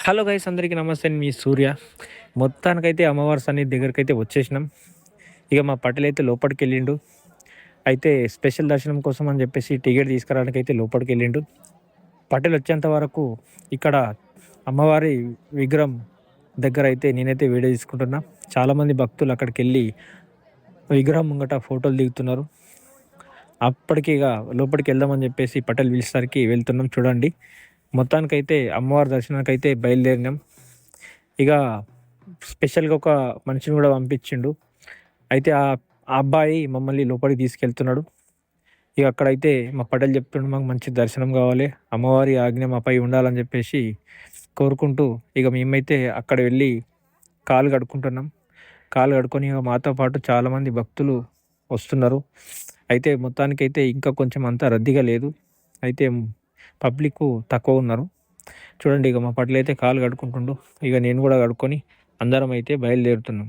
Hello guys, అందరికీ నమస్తే. మీ సూర్య. మొత్తానికైతే అమ్మవారి సన్నిధి దగ్గరికి వచ్చేసినాం. ఇక మా పటేల్ అయితే లోపలికి వెళ్ళిండు. అయితే స్పెషల్ దర్శనం కోసం అని చెప్పేసి టికెట్ తీసుకురావడానికి అయితే లోపలికి వెళ్ళిండు. పటేల్ వచ్చేంత వరకు ఇక్కడ అమ్మవారి విగ్రహం దగ్గర అయితే నేనైతే వీడియో తీసుకుంటున్నా. చాలామంది భక్తులు అక్కడికి వెళ్ళి విగ్రహం ముంగట ఫోటోలు దిగుతున్నారు. అప్పటికి ఇక లోపలికి వెళ్దామని చెప్పేసి పటేల్ పిలిచేసరికి వెళ్తున్నాం. చూడండి, మొత్తానికైతే అమ్మవారి దర్శనానికి అయితే బయలుదేరినాం. ఇక స్పెషల్గా ఒక మనిషిని కూడా పంపించిండు. అయితే ఆ అబ్బాయి మమ్మల్ని లోపలికి తీసుకెళ్తున్నాడు. ఇక అక్కడైతే మా పటేల్ చెప్తుండు, మాకు మంచి దర్శనం కావాలి, అమ్మవారి ఆజ్ఞ మాపై ఉండాలని చెప్పేసి కోరుకుంటూ ఇక మేమైతే అక్కడ వెళ్ళి కాలు కడుక్కుంటున్నాం. కాలు కడుక్కొని ఇక మాతో పాటు చాలామంది భక్తులు వస్తున్నారు. అయితే మొత్తానికైతే ఇంకా కొంచెం అంత రద్దీగా లేదు. అయితే పబ్లిక్ తక్కువ ఉన్నారు. చూడండి, ఇక మా పట్ల అయితే కాలు కడుక్కుంటుండు. ఇక నేను కూడా కడుక్కొని అందరం అయితే బయలుదేరుతున్నాం.